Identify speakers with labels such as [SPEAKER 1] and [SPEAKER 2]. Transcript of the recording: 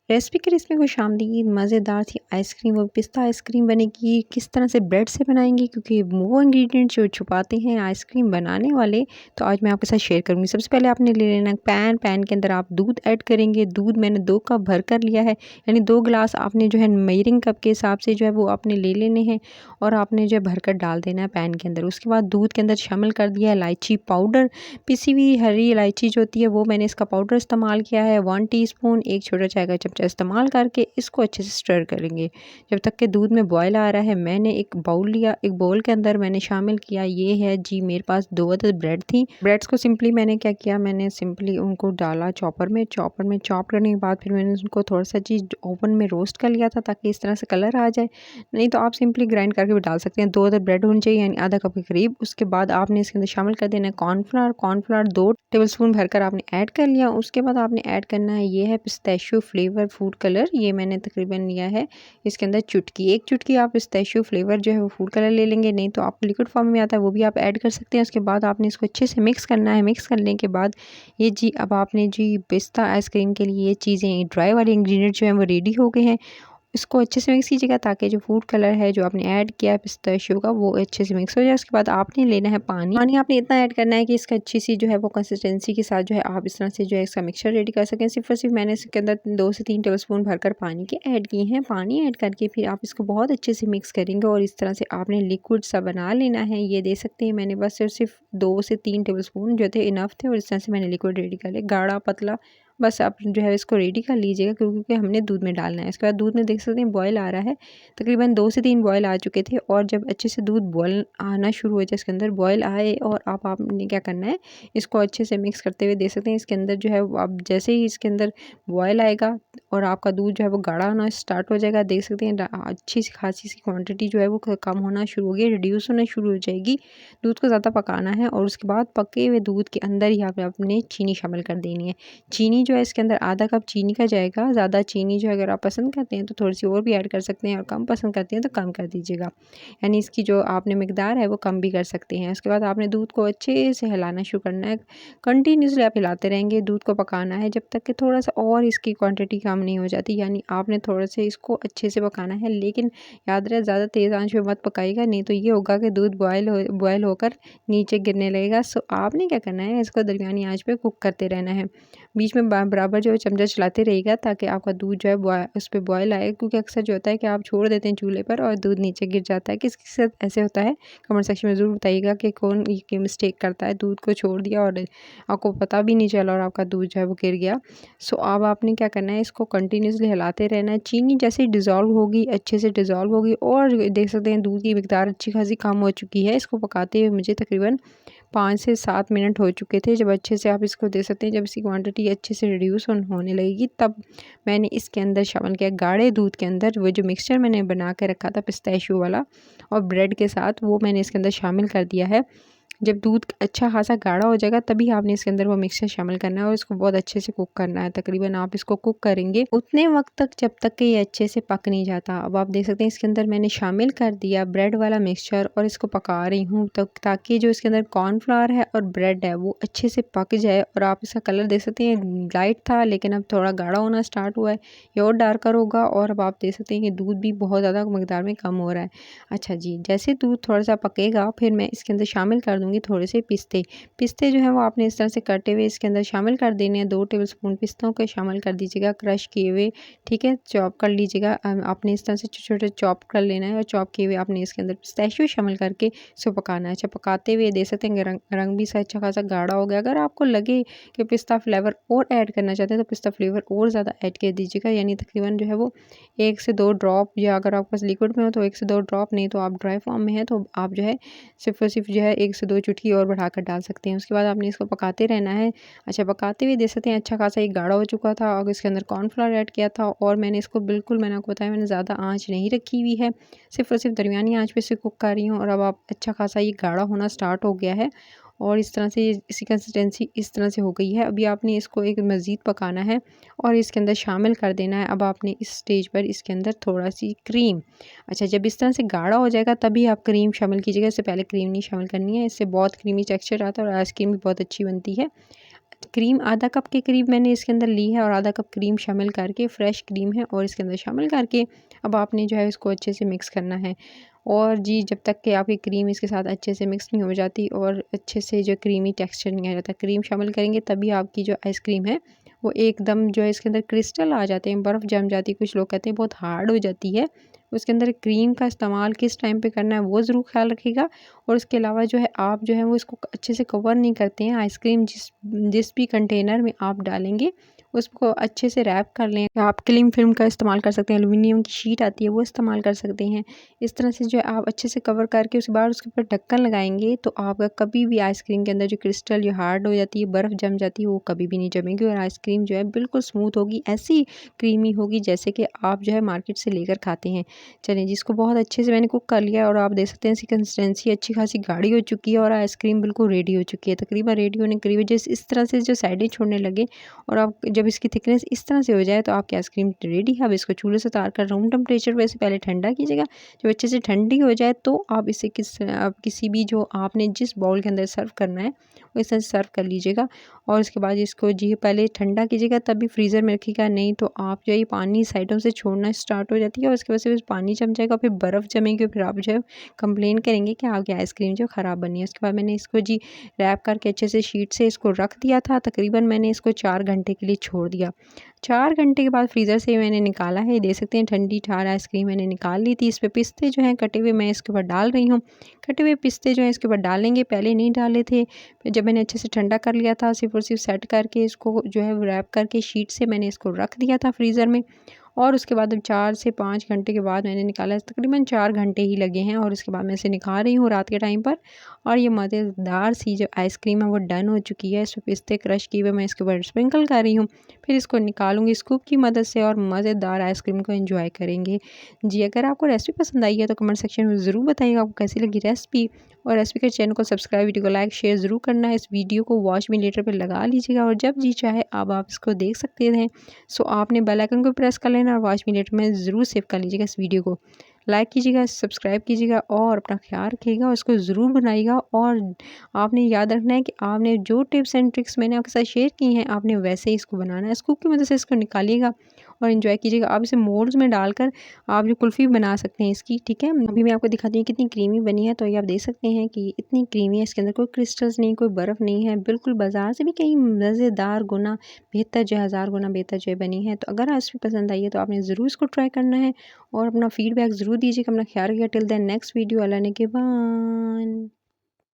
[SPEAKER 1] Recipe की इसमें खुशामदीद। मज़ेदार सी आइसक्रीम, वो पिस्ता आइसक्रीम बनेगी। किस तरह से ब्रेड से बनाएंगे, क्योंकि वो इंग्रेडिएंट जो छुपाते हैं आइसक्रीम बनाने वाले, तो आज मैं आपके साथ शेयर करूंगी। सबसे पहले आपने ले लेना पैन के अंदर आप दूध ऐड करेंगे। दूध मैंने 2 कप भर कर लिया है, यानी 2 गिलास आपने जो है मेजरिंग कप के हिसाब से जो है वो आपने ले लेने हैं और आपने जो है भर कर डाल देना है पैन के अंदर। उसके बाद दूध के अंदर शामिल कर दिया है इलायची पाउडर, पिसी हुई हरी इलायची जो होती है वो मैंने इसका पाउडर इस्तेमाल किया है। 1 टीस्पून, 1 छोटा चाय का चमचा इस्तेमाल करके इसको अच्छे से स्टर करेंगे जब तक कि दूध में बॉयल आ रहा है। मैंने एक बाउल लिया, एक बाउल के अंदर मैंने शामिल किया, ये है जी मेरे पास 2 अदद ब्रेड थी। ब्रेड्स को सिंपली मैंने क्या किया, मैंने सिंपली उनको डाला चॉपर में चॉप करने के बाद फिर मैंने उनको थोड़ा सा चीज़ ओवन में रोस्ट कर लिया था ताकि इस तरह से कलर आ जाए। नहीं तो आप सिंपली ग्राइंड करके भी डाल सकते हैं। 2 अदद ब्रेड होनी चाहिए, यानी आधा कप के करीब। उसके बाद आपने इसके अंदर शामिल कर देना है कॉर्नफ्लावर 2 टेबलस्पून भरकर आपने ऐड कर लिया। उसके बाद आपने ऐड करना है, ये है पिस्ताशियो फ्लेवर फूड कलर, ये मैंने तकरीबन लिया है इसके अंदर चुटकी, 1 चुटकी आप पिस्ताशियो फ्लेवर जो है वो फूड कलर ले लेंगे। नहीं तो आप लिक्विड फॉर्म में आता है वो भी आप ऐड कर सकते हैं। उसके बाद आपने इसको अच्छे से मिक्स करना है। मिक्स करने के बाद ये जी अब आपने जी पिस्ता आइसक्रीम के लिए ये चीज़ें ड्राई वाले इंग्रेडिएंट जो हैं वो रेडी हो गए हैं। इसको अच्छे से मिक्स कीजिएगा ताकि जो फूड कलर है जो आपने ऐड किया है पिस्ताशियो का वो अच्छे से मिक्स हो जाए। उसके बाद आपने लेना है पानी आपने इतना ऐड करना है कि इसका अच्छी सी जो है वो कंसिस्टेंसी के साथ जो है आप इस तरह से जो है इसका मिक्सचर रेडी कर सकें। सिर्फ और सिर्फ मैंने इसके अंदर 2 से 3 टेबलस्पून भरकर पानी के ऐड किए हैं। पानी ऐड करके फिर आप इसको बहुत अच्छे से मिक्स करेंगे और इस तरह से आपने लिक्विड सा बना लेना है। ये दे सकते हैं मैंने बस सिर्फ 2 से 3 टेबलस्पून जो थे इनफ थे और इस तरह से मैंने लिक्विड रेडी कर लिया, गाढ़ा पतला। बस आप जो है इसको रेडी कर लीजिएगा क्योंकि हमने दूध में डालना है। इसके बाद दूध में देख सकते हैं बॉयल आ रहा है, तकरीबन 2 से 3 बॉयल आ चुके थे। और जब अच्छे से दूध बॉयल आना शुरू हो जाए, इसके अंदर बॉयल आए और आपने क्या करना है, इसको अच्छे से मिक्स करते हुए देख सकते हैं इसके अंदर जो है अब जैसे ही इसके अंदर बॉयल आएगा और आपका दूध जो है वो गाढ़ा होना स्टार्ट हो जाएगा। देख सकते हैं अच्छी सी खासी सी क्वांटिटी जो है वो कम होना शुरू होगी, रिड्यूस होना शुरू हो जाएगी। दूध को ज़्यादा पकाना है और उसके बाद पके हुए दूध के अंदर ही आपने चीनी शामिल कर देनी है। चीनी जो है इसके अंदर आधा कप चीनी का जाएगा। ज़्यादा चीनी जो अगर आप पसंद करते हैं तो थोड़ी सी और भी ऐड कर सकते हैं और कम पसंद करते हैं तो कम कर दीजिएगा, यानी इसकी जो आपने मिकदार है वो कम भी कर सकते हैं। उसके बाद आपने दूध को अच्छे से हिलाना शुरू करना है, कंटिन्यूसली आप हिलाते रहेंगे। दूध को पकाना है जब तक कि थोड़ा सा और इसकी क्वांटिटी कम नहीं हो जाती, यानी आपने थोड़ा सा इसको अच्छे से पकाना है। लेकिन याद रहे ज़्यादा तेज़ आंच पे मत पकाइएगा, नहीं तो ये होगा कि दूध बॉयल होकर नीचे गिरने लगेगा। सो आपने क्या करना है, इसको दरमियानी आंच पे कुक करते रहना है। बीच में बराबर जो है चमचा चलाते रहिएगा ताकि आपका दूध जो है उस पर बॉयल आए, क्योंकि अक्सर जो होता है कि आप छोड़ देते हैं चूल्हे पर और दूध नीचे गिर जाता है। किसके साथ ऐसे होता है, कमेंट सेक्शन में ज़रूर बताइएगा कि कौन ये मिस्टेक करता है, दूध को छोड़ दिया और आपको पता भी नहीं चला और आपका दूध जो है वो गिर गया। सो अब आपने क्या करना है, इसको कंटिन्यूसली हिलाते रहना है। चीनी जैसे ही डिज़ोल्व होगी, अच्छे से डिज़ोल्व होगी और देख सकते हैं दूध की मिकदार अच्छी खासी कम हो चुकी है। इसको पकाते हुए मुझे तकरीबन 5 से 7 मिनट हो चुके थे। जब अच्छे से आप इसको देख सकते हैं, जब इसकी क्वांटिटी अच्छे से रिड्यूस होने लगेगी, तब मैंने इसके अंदर शामिल किया गाढ़े दूध के अंदर वो जो मिक्सचर मैंने बना के रखा था पिस्ताशियो वाला और ब्रेड के साथ, वो मैंने इसके अंदर शामिल कर दिया है। जब दूध अच्छा खासा गाढ़ा हो जाएगा तभी आपने इसके अंदर वो मिक्सचर शामिल करना है और इसको बहुत अच्छे से कुक करना है। तकरीबन आप इसको कुक करेंगे उतने वक्त तक जब तक कि ये अच्छे से पक नहीं जाता। अब आप देख सकते हैं इसके अंदर मैंने शामिल कर दिया ब्रेड वाला मिक्सचर और इसको पका रही हूँ ताकि जो इसके अंदर कॉर्नफ्लावर है और ब्रेड है वो अच्छे से पक जाए। और आप इसका कलर देख सकते हैं, लाइट था लेकिन अब थोड़ा गाढ़ा होना स्टार्ट हुआ है, ये और डार्कर होगा। और अब आप देख सकते हैं कि दूध भी बहुत ज़्यादा मकदार में कम हो रहा है। अच्छा जी, जैसे दूध थोड़ा सा पकेगा फिर मैं इसके अंदर शामिल कर दूंगी थोड़े से पिस्ते जो है वो आपने इस तरह से कटे हुए इसके अंदर शामिल कर देने हैं। 2 टेबलस्पून पिस्तों के शामिल कर दीजिएगा, क्रश किए हुए, ठीक है, चॉप कर लीजिएगा। आपने इस तरह से छोटे छोटे चॉप कर लेना है और चॉप किए हुए आपने इसके अंदर पिस्ताशियो शामिल करके इसको पकाना है। अच्छा, पकाते हुए दे सकते हैं रंग भी अच्छा खासा गाढ़ा हो गया। अगर आपको लगे कि पिस्ता फ्लेवर और ऐड करना चाहते हैं तो पिस्ता फ्लेवर और ज़्यादा ऐड कर दीजिएगा, यानी तकरीबन जो है वो 1 से 2 ड्रॉप, या अगर आपके पास लिक्विड में हो तो 1 से 2 ड्रॉप, नहीं तो आप ड्राई फॉर्म में है तो आप जो है सिर्फ और सिर्फ जो है 1 से 2 चुटकी और बढ़ाकर डाल सकते हैं। उसके बाद आपने इसको पकाते रहना है। अच्छा, पकाते हुए देख सकते हैं अच्छा खासा ये गाढ़ा हो चुका था और इसके अंदर कॉर्नफ्लावर ऐड किया था और मैंने इसको बिल्कुल, मैंने आपको बताया, मैंने ज़्यादा आँच नहीं रखी हुई है, सिर्फ और सिर्फ दरमियानी आँच पे इसे कुक कर रही हूँ। और अब आप अच्छा खासा ये गाढ़ा होना स्टार्ट हो गया है और इस तरह से इसकी कंसिस्टेंसी इस तरह से हो गई है। अभी आपने इसको एक मज़ीद पकाना है और इसके अंदर शामिल कर देना है। अब आपने इस स्टेज पर इसके अंदर थोड़ा सी क्रीम, अच्छा जब इस तरह से गाढ़ा हो जाएगा तभी आप क्रीम शामिल कीजिएगा, इससे पहले क्रीम नहीं शामिल करनी है, इससे बहुत क्रीमी टेक्सचर आता है और आइसक्रीम भी बहुत अच्छी बनती है। क्रीम आधा कप के करीब मैंने इसके अंदर ली है और आधा कप क्रीम शामिल करके, फ्रेश क्रीम है और इसके अंदर शामिल करके अब आपने जो है इसको अच्छे से मिक्स करना है। और जी जब तक कि आपकी क्रीम इसके साथ अच्छे से मिक्स नहीं हो जाती और अच्छे से जो क्रीमी टेक्सचर नहीं आ जाता, क्रीम शामिल करेंगे तभी आपकी जो आइसक्रीम है वो एकदम जो है इसके अंदर क्रिस्टल आ जाते हैं, बर्फ़ जम जाती है। कुछ लोग कहते हैं बहुत हार्ड हो जाती है। उसके अंदर क्रीम का इस्तेमाल किस टाइम पे करना है वो ज़रूर ख़्याल रखिएगा। और उसके अलावा जो है आप जो है वो इसको अच्छे से कवर नहीं करते हैं। आइसक्रीम जिस जिस भी कंटेनर में आप डालेंगे उसको अच्छे से रैप कर लें। आप क्लिंग फिल्म का इस्तेमाल कर सकते हैं, एल्युमिनियम की शीट आती है वो इस्तेमाल कर सकते हैं। इस तरह से जो है आप अच्छे से कवर करके उसके बाद उसके ऊपर ढक्कन लगाएंगे तो आपका कभी भी आइसक्रीम के अंदर जो क्रिस्टल जो हार्ड हो जाती है, बर्फ़ जम जाती है, वो कभी भी नहीं जमेगी और आइसक्रीम जो है बिल्कुल स्मूथ होगी, ऐसी क्रीमी होगी जैसे कि आप जो है मार्केट से लेकर खाते हैं। चलिए जी, इसको बहुत अच्छे से मैंने कुक कर लिया और आप देख सकते हैं इसकी कंसिस्टेंसी अच्छी खासी गाढ़ी हो चुकी है और आइसक्रीम बिल्कुल रेडी हो चुकी है। तकरीबन रेडी होने के करीब जिस इस तरह से जो साइडें छोड़ने लगे और आप जब इसकी थिकनेस इस तरह से हो जाए तो आपकी आइसक्रीम रेडी है। अब इसको चूल्हे से उतार कर रूम टेम्परेचर पे से पहले ठंडा कीजिएगा। जब अच्छे से ठंडी हो जाए तो आप इसे किसी भी जो आपने जिस बाउल के अंदर सर्व करना है वो इस तरह से सर्व कर लीजिएगा। और उसके बाद इसको जी पहले ठंडा कीजिएगा तब भी फ्रीज़र में रखिएगा, नहीं तो आप जो है ये पानी साइडों से छोड़ना स्टार्ट हो जाती है और उसकी वजह से पानी जम जाएगा, फिर बर्फ़ जमेगी, फिर आप जो है कंप्लेन करेंगे कि आपकी आइसक्रीम जो ख़राब बनी है। उसके बाद मैंने इसको जी रैप करके अच्छे से शीट से इसको रख दिया था। तकरीबन मैंने इसको 4 घंटे के लिए छोड़ दिया। 4 घंटे के बाद फ्रीज़र से मैंने निकाला है। देख सकते हैं ठंडी ठार आइसक्रीम मैंने निकाल ली थी। इस पे पिस्ते जो हैं कटे हुए मैं इसके ऊपर डाल रही हूँ। कटे हुए पिस्ते जो हैं इसके ऊपर डालेंगे, पहले नहीं डाले थे। फिर जब मैंने अच्छे से ठंडा कर लिया था, सिर्फ़ और सिर्फ़ सेट करके इसको जो है रैप करके शीट से मैंने इसको रख दिया था फ्रीज़र में। और उसके बाद अब 4 से 5 घंटे के बाद मैंने निकाला, तकरीबन 4 घंटे ही लगे हैं और उसके बाद मैं इसे निकाल रही हूँ रात के टाइम पर। और ये मज़ेदार सी जो आइसक्रीम है वो डन हो चुकी है। इसमें पिस्ते क्रश किए हुए मैं इसके ऊपर स्प्रिंकल कर रही हूँ। फिर इसको निकालूँगी स्कूप की मदद से और मज़ेदार आइसक्रीम को एंजॉय करेंगे। जी, अगर आपको रेसिपी पसंद आई है तो कमेंट सेक्शन में ज़रूर बताइएगा आपको कैसी लगी रेसिपी। और रेसिपी के चैनल को सब्सक्राइब, वीडियो को लाइक शेयर ज़रूर करना है। इस वीडियो को वॉच मी लेटर पे लगा लीजिएगा और जब जी चाहे अब आप इसको देख सकते हैं। सो आपने बेल आइकन को प्रेस कर लेना और वॉच मी लेटर में ज़रूर सेव कर लीजिएगा इस वीडियो को। लाइक कीजिएगा, सब्सक्राइब कीजिएगा और अपना ख्याल रखिएगा और इसको ज़रूर बनाइएगा। और आपने याद रखना है कि आपने जो टिप्स एंड ट्रिक्स मैंने आपके साथ शेयर की हैं आपने वैसे ही इसको बनाना है। स्कूप की मदद से इसको निकालिएगा और एंजॉय कीजिएगा। आप इसे मोल्ड्स में डालकर आप जो कुल्फ़ी बना सकते हैं इसकी, ठीक है। अभी मैं आपको दिखाती हूँ कितनी क्रीमी बनी है। तो ये आप देख सकते हैं कि इतनी क्रीमी है, इसके अंदर कोई क्रिस्टल्स नहीं, कोई बर्फ़ नहीं है, बिल्कुल बाज़ार से भी कहीं मज़ेदार गुना बेहतर जो है, हज़ार गुना बेहतर जो है बनी है। तो अगर रेसिपी पसंद आई है तो आपने ज़रूर इसको ट्राई करना है और अपना फीडबैक ज़रूर दीजिएगा। अपना ख्याल रखिएगा। टिल देन नेक्स्ट वीडियो, अल्लाह ने के बान।